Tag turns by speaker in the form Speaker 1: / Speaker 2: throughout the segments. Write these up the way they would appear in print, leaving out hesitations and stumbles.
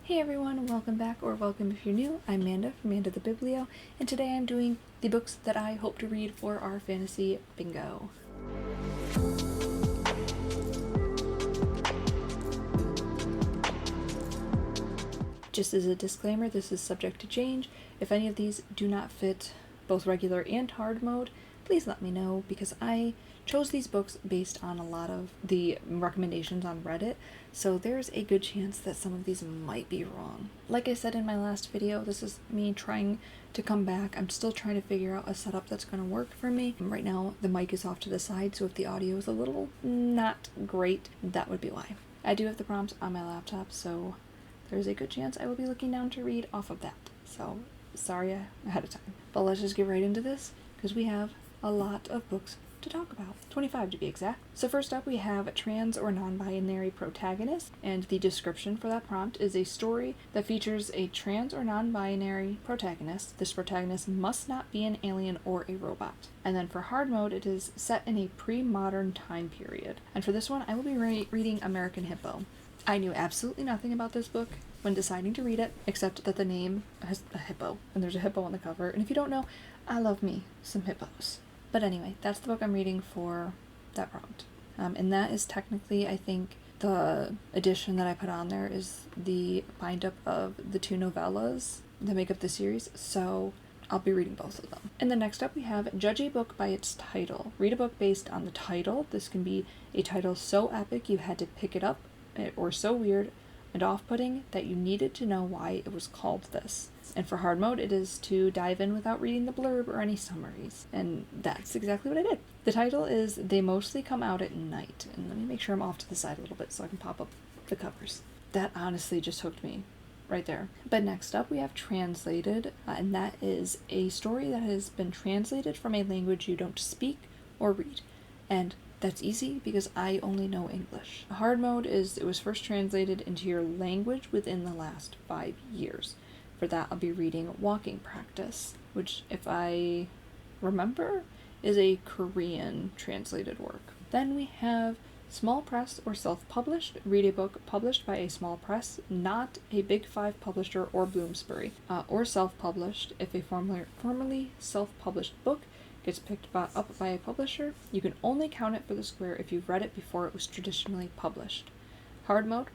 Speaker 1: Hey everyone, welcome back, or welcome if you're new. I'm Manda from Manda the Biblio, and today I'm doing the books that I hope to read for our fantasy bingo. Just as a disclaimer, this is subject to change. If any of these do not fit both regular and hard mode, please let me know, because I chose these books based on a lot of the recommendations on Reddit, so there's a good chance that some of these might be wrong. Like I said in my last video, this is me trying to come back. I'm still trying to figure out a setup that's going to work for me. Right now, the mic is off to the side, so if the audio is a little not great, that would be why. I do have the prompts on my laptop, so there's a good chance I will be looking down to read off of that. So, sorry ahead of time. But let's just get right into this, because we have a lot of books to talk about. 25 to be exact. So first up we have trans or non-binary protagonist, and the description for that prompt is a story that features a trans or non-binary protagonist. This protagonist must not be an alien or a robot. And then for hard mode, it is set in a pre-modern time period. And for this one, I will be reading American Hippo. I knew absolutely nothing about this book when deciding to read it, except that the name has a hippo, and there's a hippo on the cover, and if you don't know, I love me some hippos. But anyway, that's the book I'm reading for that prompt. And that is technically, I think, the edition that I put on there is the bind-up of the two novellas that make up the series, so I'll be reading both of them. And then next up we have Judge a Book by its title. Read a book based on the title. This can be a title so epic you had to pick it up, or so weird and off-putting that you needed to know why it was called this. And for hard mode, it is to dive in without reading the blurb or any summaries. And that's exactly what I did. The title is They Mostly Come Out at Night. And let me make sure I'm off to the side a little bit so I can pop up the covers. That honestly just hooked me right there. But next up we have Translated, and that is a story that has been translated from a language you don't speak or read. And that's easy because I only know English. Hard mode is it was first translated into your language within the last 5 years. For that, I'll be reading Walking Practice, which, if I remember, is a Korean translated work. Then we have Small Press or Self-Published. Read a book published by a small press, not a Big Five publisher or Bloomsbury. Or self-published. If a formerly self-published book gets picked up by a publisher, you can only count it for the square if you've read it before it was traditionally published. Hard mode,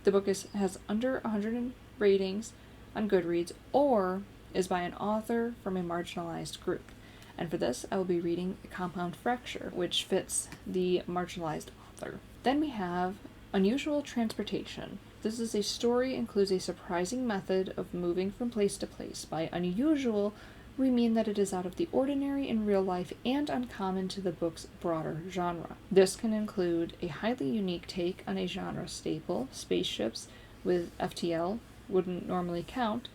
Speaker 1: the book has under 100 ratings on Goodreads, or is by an author from a marginalized group. And for this, I will be reading Compound Fracture, which fits the marginalized author. Then we have Unusual Transportation. This is a story includes a surprising method of moving from place to place. By unusual, we mean that it is out of the ordinary in real life and uncommon to the book's broader genre. This can include a highly unique take on a genre staple. Spaceships with FTL wouldn't normally count,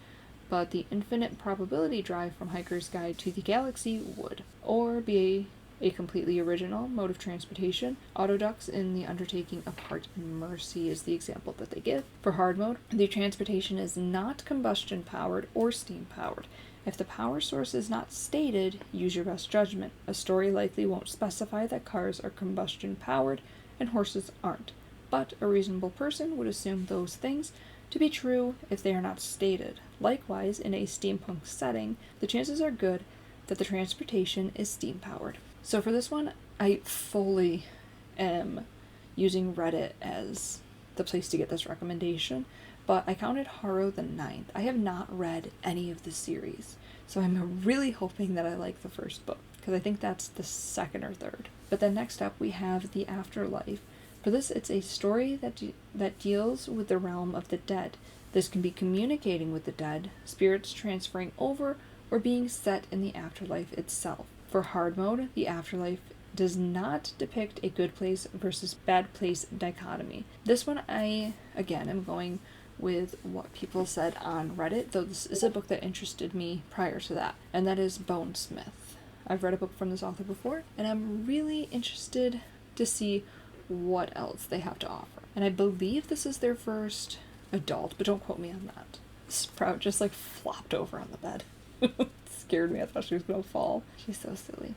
Speaker 1: but the infinite probability drive from Hiker's Guide to the Galaxy would. Or be a completely original mode of transportation. Autoducks in The Undertaking of Heart and Mercy is the example that they give. For hard mode, the transportation is not combustion powered or steam powered. If the power source is not stated, use your best judgment. A story likely won't specify that cars are combustion powered and horses aren't, but a reasonable person would assume those things to be true if they are not stated. Likewise, in a steampunk setting, the chances are good that the transportation is steam powered. So for this one, I fully am using Reddit as the place to get this recommendation, but I counted Haro the Ninth. I have not read any of the series, so I'm really hoping that I like the first book, because I think that's the second or third. But then next up we have The Afterlife. For this, it's a story that deals with the realm of the dead. This can be communicating with the dead, spirits transferring over, or being set in the afterlife itself. For hard mode, The Afterlife does not depict a good place versus bad place dichotomy. This one, I, again, am going with what people said on Reddit, though this is a book that interested me prior to that, and that is Bonesmith. I've read a book from this author before, and I'm really interested to see what else they have to offer. And I believe this is their first adult, but don't quote me on that. Sprout just flopped over on the bed. It scared me. I thought she was gonna fall. She's so silly.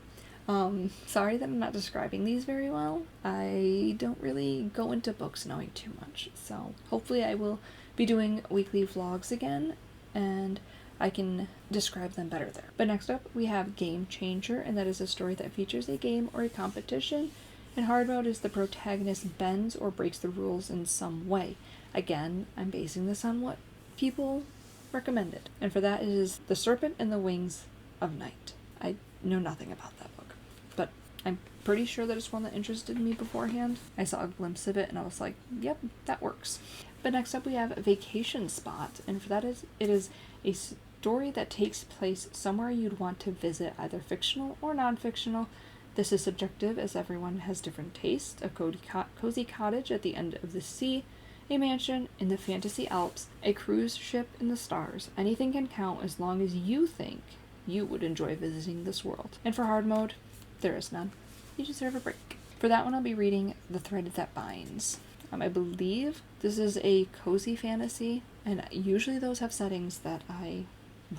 Speaker 1: Sorry that I'm not describing these very well. I don't really go into books knowing too much, so hopefully I will be doing weekly vlogs again, and I can describe them better there. But next up, we have Game Changer, and that is a story that features a game or a competition. In hard mode is the protagonist bends or breaks the rules in some way. Again, I'm basing this on what people recommended. And for that, it is The Serpent and the Wings of Night. I know nothing about that book, but I'm pretty sure that it's one that interested me beforehand. I saw a glimpse of it and I was like, yep, that works. But next up we have Vacation Spot, and for that it is a story that takes place somewhere you'd want to visit, either fictional or non-fictional. This is subjective as everyone has different tastes. A cozy cottage at the end of the sea, a mansion in the fantasy Alps, a cruise ship in the stars. Anything can count as long as you think you would enjoy visiting this world. And for hard mode, there is none. You deserve a break. For that one, I'll be reading The Thread That Binds. I believe this is a cozy fantasy, and usually those have settings that I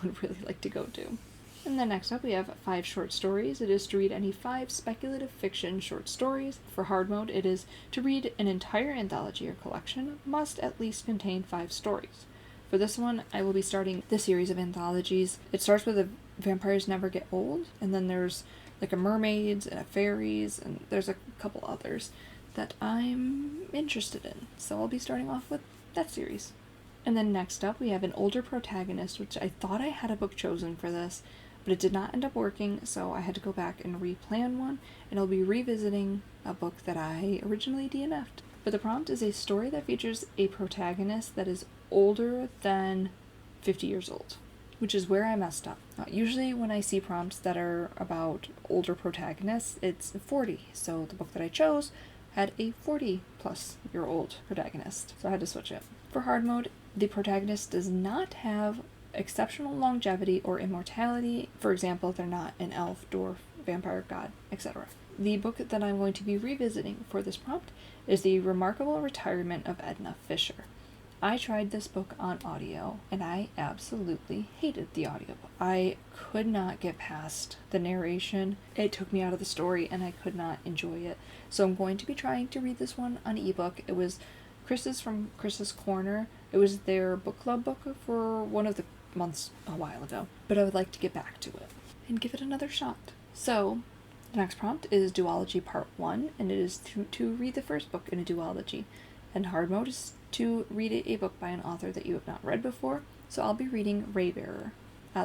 Speaker 1: would really like to go to. And then next up we have 5 short stories. It is to read any 5 speculative fiction short stories. For hard mode, it is to read an entire anthology or collection, must at least contain 5 stories. For this one, I will be starting the series of anthologies. It starts with a Vampires Never Get Old, and then there's like a mermaids and a fairies, and there's a couple others that I'm interested in. So I'll be starting off with that series. And then next up we have an older protagonist, which I thought I had a book chosen for this, but it did not end up working, so I had to go back and replan one, and I'll be revisiting a book that I originally DNF'd. But the prompt is a story that features a protagonist that is older than 50 years old, which is where I messed up. Usually when I see prompts that are about older protagonists, it's 40, so the book that I chose had a 40-plus-year-old protagonist, so I had to switch it. For hard mode, the protagonist does not have exceptional longevity or immortality. For example, they're not an elf, dwarf, vampire, god, etc. The book that I'm going to be revisiting for this prompt is The Remarkable Retirement of Edna Fisher. I tried this book on audio, and I absolutely hated the audiobook. I could not get past the narration. It took me out of the story, and I could not enjoy it. So I'm going to be trying to read this one on ebook. It was Krys's from Krys's Corner. It was their book club book for one of the months a while ago, but I would like to get back to it and give it another shot. So the next prompt is Duology Part 1, and it is to read the first book in a duology. And hard mode is to read a book by an author that you have not read before, so I'll be reading Raybearer.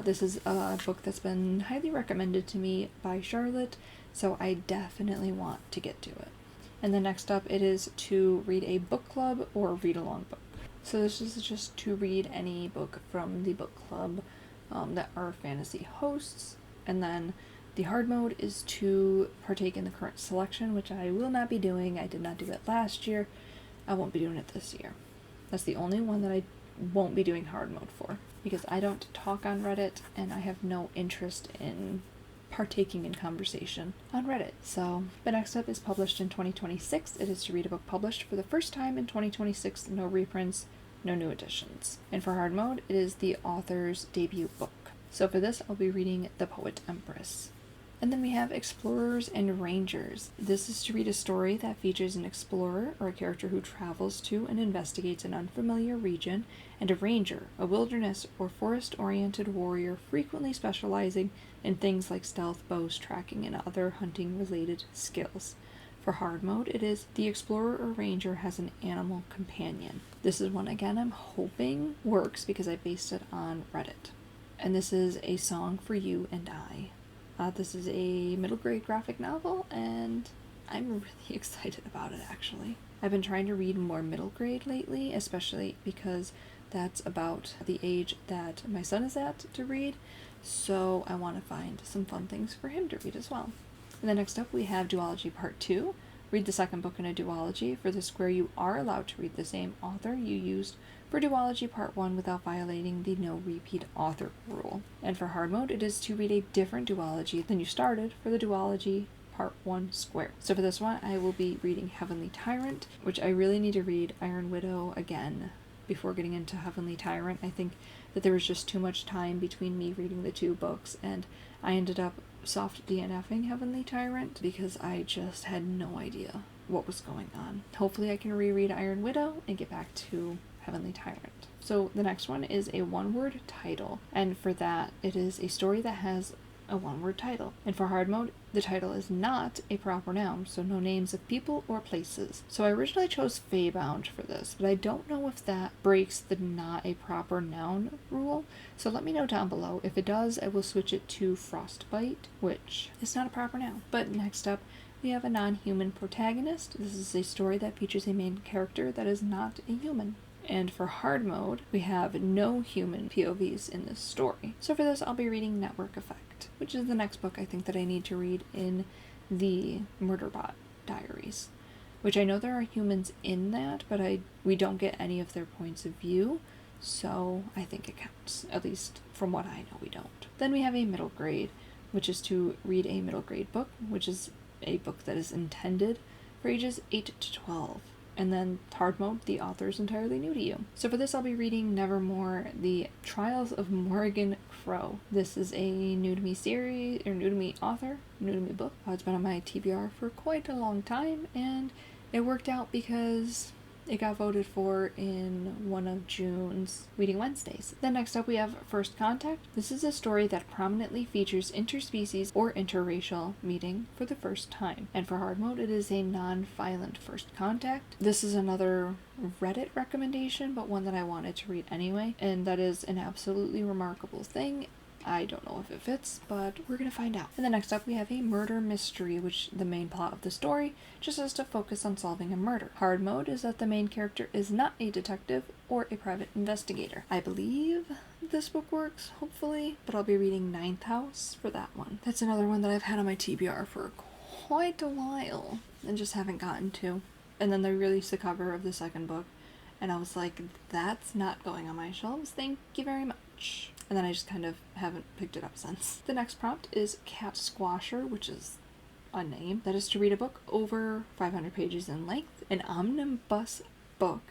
Speaker 1: This is a book that's been highly recommended to me by Charlotte, so I definitely want to get to it. And then next up, it is to read a book club or read-along book. So this is just to read any book from the book club that are fantasy hosts. And then the hard mode is to partake in the current selection, which I will not be doing. I did not do it last year. I won't be doing it this year. That's the only one that I won't be doing hard mode for, because I don't talk on Reddit and I have no interest in partaking in conversation on Reddit. So, but next up is published in 2026. It is to read a book published for the first time in 2026, no reprints, no new editions. And for hard mode, it is the author's debut book. So for this, I'll be reading The Poet Empress. And then we have Explorers and Rangers. This is to read a story that features an explorer, or a character who travels to and investigates an unfamiliar region, and a ranger, a wilderness or forest-oriented warrior frequently specializing in things like stealth, bows, tracking, and other hunting-related skills. For hard mode, it is the explorer or ranger has an animal companion. This is one, again, I'm hoping works because I based it on Reddit. And this is A Song for You and I. This is a middle grade graphic novel, and I'm really excited about it, actually. I've been trying to read more middle grade lately, especially because that's about the age that my son is at to read, so I want to find some fun things for him to read as well. And then next up we have Duology Part 2. Read the second book in a duology. For this, where you are allowed to read the same author you used for Duology Part 1 without violating the no repeat author rule. And for hard mode, it is to read a different duology than you started for the Duology Part 1 square. So for this one, I will be reading Heavenly Tyrant, which I really need to read Iron Widow again before getting into Heavenly Tyrant. I think that there was just too much time between me reading the two books, and I ended up soft DNFing Heavenly Tyrant because I just had no idea what was going on. Hopefully I can reread Iron Widow and get back to Heavenly Tyrant. So the next one is a one-word title, and for that it is a story that has a one-word title. And for hard mode, the title is not a proper noun, so no names of people or places. So I originally chose Feybound for this, but I don't know if that breaks the not a proper noun rule, so let me know down below. If it does, I will switch it to Frostbite, which is not a proper noun. But next up, we have a non-human protagonist. This is a story that features a main character that is not a human. And for hard mode, we have no human POVs in this story. So for this, I'll be reading Network Effect, which is the next book I think that I need to read in the Murderbot Diaries, which I know there are humans in that, but we don't get any of their points of view, so I think it counts, at least from what I know we don't. Then we have a middle grade, which is to read a middle grade book, which is a book that is intended for ages 8 to 12. And then hard mode, the author is entirely new to you. So for this, I'll be reading Nevermore, The Trials of Morgan Crow. This is a new to me series, or new to me author, new to me book. It's been on my TBR for quite a long time, and it worked out because it got voted for in one of June's Reading Wednesdays. Then next up we have First Contact. This is a story that prominently features interspecies or interracial meeting for the first time. And for hard mode, it is a non-violent first contact. This is another Reddit recommendation, but one that I wanted to read anyway, and that is an absolutely remarkable thing. I don't know if it fits, but we're gonna find out. And then next up we have a murder mystery, which the main plot of the story just has to focus on solving a murder. Hard mode is that the main character is not a detective or a private investigator. I believe this book works, hopefully, but I'll be reading Ninth House for that one. That's another one that I've had on my TBR for quite a while and just haven't gotten to. And then they released the cover of the second book, and I was like, that's not going on my shelves, thank you very much. And then I just kind of haven't picked it up since. The next prompt is Cat Squasher, which is a name. That is to read a book over 500 pages in length. An omnibus book,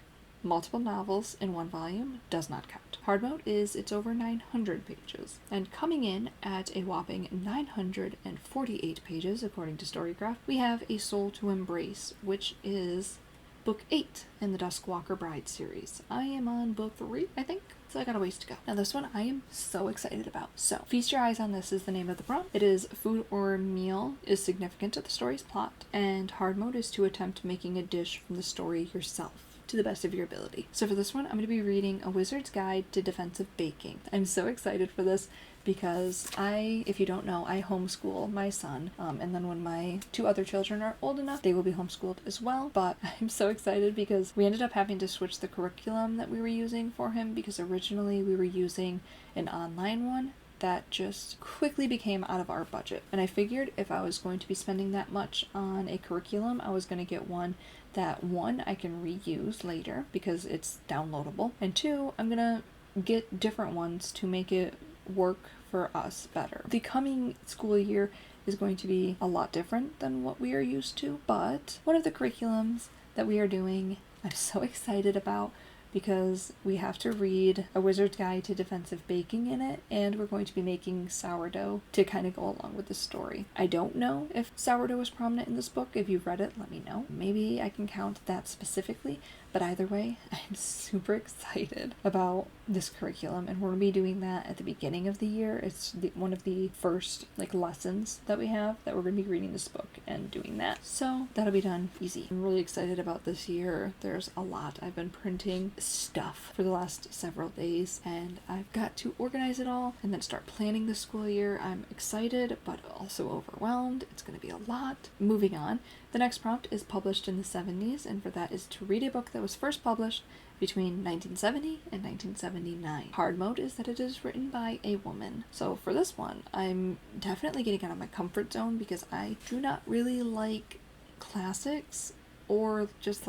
Speaker 1: multiple novels in one volume, does not count. Hard mode is it's over 900 pages. And coming in at a whopping 948 pages, according to Storycraft, we have A Soul to Embrace, which is book 8 in the Duskwalker Bride series. I am on book 3, I think. So I got a ways to go. Now this one I am so excited about. So Feast Your Eyes on This is the name of the prompt. It is food or meal is significant to the story's plot, and hard mode is to attempt making a dish from the story yourself to the best of your ability. So for this one, I'm going to be reading A Wizard's Guide to Defensive Baking. I'm so excited for this because if you don't know, I homeschool my son, and then when my 2 other children are old enough, they will be homeschooled as well. But I'm so excited because we ended up having to switch the curriculum that we were using for him, because originally we were using an online one that just quickly became out of our budget. And I figured if I was going to be spending that much on a curriculum, I was going to get one that, 1, I can reuse later because it's downloadable, and 2, I'm going to get different ones to make it work for us better. The coming school year is going to be a lot different than what we are used to, but one of the curriculums that we are doing, I'm so excited about, because we have to read A Wizard's Guide to Defensive Baking in it, and we're going to be making sourdough to kind of go along with the story. I don't know if sourdough is prominent in this book. If you've read it, let me know. Maybe I can count that specifically, but either way, I'm super excited about this curriculum, and we're going to be doing that at the beginning of the year. It's one of the first lessons that we have, that we're going to be reading this book and doing that. So that'll be done easy. I'm really excited about this year. There's a lot. I've been printing stuff for the last several days, and I've got to organize it all and then start planning the school year. I'm excited, but also overwhelmed. It's going to be a lot. Moving on. The next prompt is published in the 70s, and for that is to read a book that was first published between 1970 and 1979. Hard mode is that it is written by a woman. So for this one, I'm definitely getting out of my comfort zone because I do not really like classics or just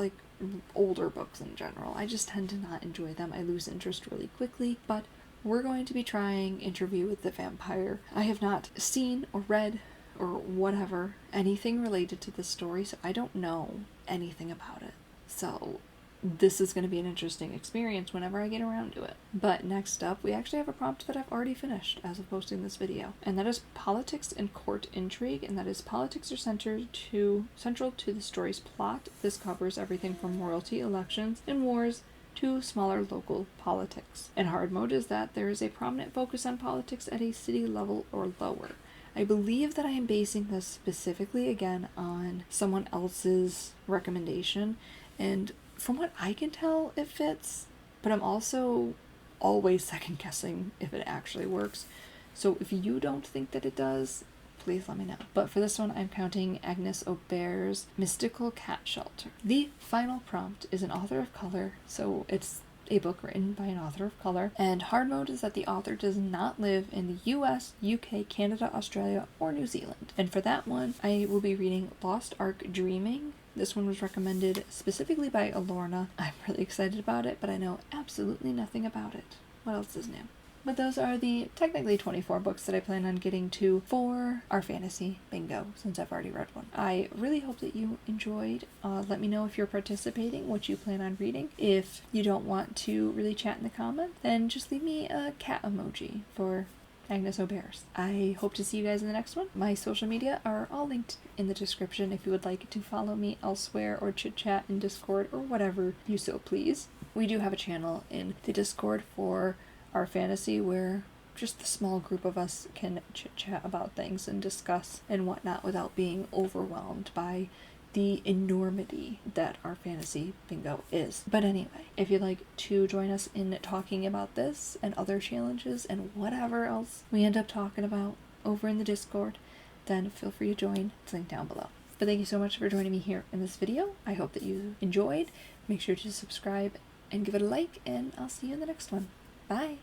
Speaker 1: older books in general. I just tend to not enjoy them. I lose interest really quickly, but we're going to be trying Interview with the Vampire. I have not seen or read or whatever, anything related to this story, so I don't know anything about it. So this is going to be an interesting experience whenever I get around to it. But next up, we actually have a prompt that I've already finished as of posting this video, and that is Politics and Court Intrigue, and that is politics are central to the story's plot. This covers everything from royalty, elections, and wars to smaller local politics. And hard mode is that there is a prominent focus on politics at a city level or lower. I believe that I am basing this specifically again on someone else's recommendation, and from what I can tell, it fits, but I'm also always second guessing if it actually works. So if you don't think that it does, please let me know. But for this one, I'm counting Agnes Aubert's Mystical Cat Shelter. The final prompt is an author of color, so it's a book written by an author of color, and hard mode is that the author does not live in the US, UK, Canada, Australia, or New Zealand. And for that one, I will be reading Lost Ark Dreaming. This one was recommended specifically by Alorna. I'm really excited about it, but I know absolutely nothing about it. What else is new? But those are the technically 24 books that I plan on getting to for our fantasy bingo, since I've already read one. I really hope that you enjoyed. Let me know if you're participating, what you plan on reading. If you don't want to really chat in the comments, then just leave me a cat emoji for Agnes Aubert's. I hope to see you guys in the next one. My social media are all linked in the description if you would like to follow me elsewhere or chit chat in Discord or whatever you so please. We do have a channel in the Discord for our fantasy where just the small group of us can chit chat about things and discuss and whatnot without being overwhelmed by the enormity that our fantasy bingo is. But anyway, if you'd like to join us in talking about this and other challenges and whatever else we end up talking about over in the Discord, then feel free to join. It's linked down below. But thank you so much for joining me here in this video. I hope that you enjoyed. Make sure to subscribe and give it a like, and I'll see you in the next one. Bye!